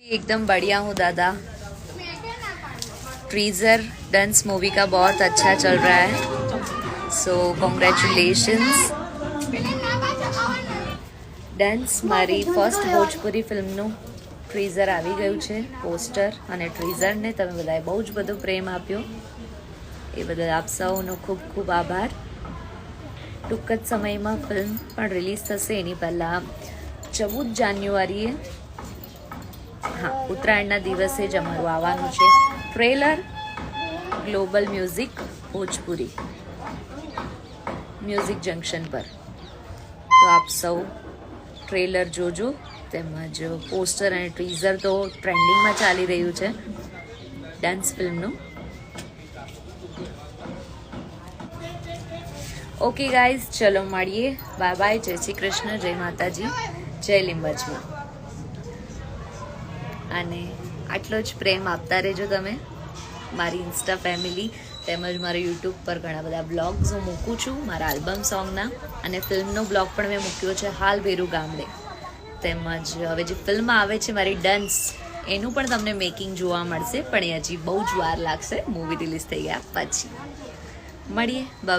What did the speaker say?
एकदम बढ़िया हूँ दादा। ट्रीजर डांस मूवी का बहुत अच्छा चल रहा है, सो कॉन्ग्रेचुलेशंस। डांस મારી ફર્સ્ટ ભોજપુરી ફિલ્મનું ટ્રીઝર આવી ગયું છે, પોસ્ટર અને ટ્રીઝરને તમે બધાએ બહુ જ બધો પ્રેમ આપ્યો, એ બદલ આપ સૌનો ખૂબ ખૂબ આભાર। ટૂંક જ સમયમાં ફિલ્મ પણ રિલીઝ થશે, એની પહેલાં 14 જાન્યુઆરીએ ઉત્તરાયણના દિવસે જ અમારું આવવાનું છે trailer global music Bhojpuri music junction પર। તો આપ સૌ ટ્રેલર જોજો, તેમજ પોસ્ટર અને ટીઝર તો ટ્રેન્ડિંગમાં ચાલી રહ્યું છે ડાન્સ ફિલ્મનું। ઓકે ગાઈઝ, ચલો મળીએ, બાય બાય, જય શ્રી કૃષ્ણ, જય માતાજી, જય લીંબચમાં। અને આટલો જ પ્રેમ આપતા રહેજો તમે, મારી ઇન્સ્ટા ફેમિલી તેમજ મારા યુટ્યુબ પર ઘણા બધા બ્લોગ્સ હું મૂકું છું, મારા આલ્બમ સોંગના, અને ફિલ્મનો બ્લોગ પણ મેં મૂક્યો છે હાલ ભેરું ગામડે। તેમજ હવે જે ફિલ્મ આવે છે મારી ડન્સ, એનું પણ તમને મેકિંગ જોવા મળશે, પણ એ હજી બહુ જ વાર લાગશે મૂવી રિલીઝ થઈ ગયા પછી। મળીએ, બાય।